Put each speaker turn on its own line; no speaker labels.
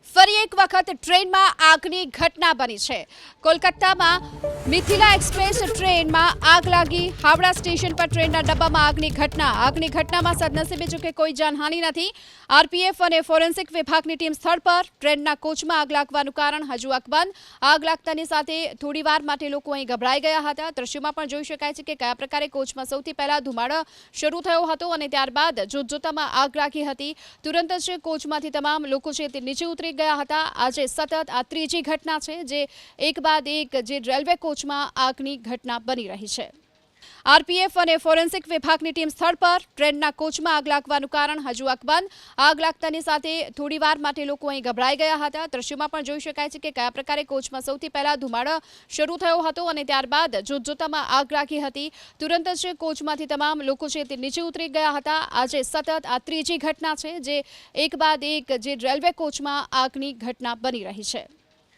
ફરી એક વખત ટ્રેનમાં આગની ઘટના બની છે। કોલકાતામાં મિથિલા એક્સપ્રેસ ટ્રેનમાં આગ લાગી। હાવડા સ્ટેશન પર ટ્રેનના ડબ્બામાં આગની ઘટનામાં સદનસીબે જો કે કોઈ જાનહાનિ નથી। આરપીએફ અને ફોરેન્સિક વિભાગની ટીમ સ્થળ પર। ટ્રેનના કોચમાં આગ લાગવાનું કારણ હજુ અકબંધ। આગ લાગતાની સાથે થોડીવાર માટે લોકો અહીં ગભરાઈ ગયા હતા। દ્રશ્યોમાં પણ જોઈ શકાય છે કે કયા પ્રકારે કોચમાં સૌથી પહેલા ધુમાડો શરૂ થયો હતો અને ત્યારબાદ જોતજોતામાં આગ લાગી હતી। તુરંત જ કોચમાંથી તમામ લોકો છે તે નીચે ઉતરી ગયા હતા। આજે સતત આ ત્રીજી ઘટના છે જે એક બાદ એક જે રેલવે કોચમાં આગની ઘટના બની રહી છે। આરપીએફ અને ફોરેન્સિક વિભાગની ટીમ સ્થળ પર। ટ્રેનના કોચમાં આગ લાગવાનું કારણ હજુ અકબંધ। આગ લાગતાની સાથે થોડીવાર માટે લોકો અહીં ગભરાઈ ગયા હતા। દ્રશ્યોમાં પણ જોઈ શકાય છે કે કયા પ્રકારે કોચમાં સૌથી પહેલા ધુમાડો શરૂ થયો હતો અને ત્યારબાદ જોતજોતામાં આગ લાગી હતી। તુરંત જ કોચમાંથી તમામ લોકો છે તે નીચે ઉતરી ગયા હતા। આજે સતત આ ત્રીજી ઘટના છે જે એક બાદ એક જે રેલવે કોચમાં આગની ઘટના બની રહી છે।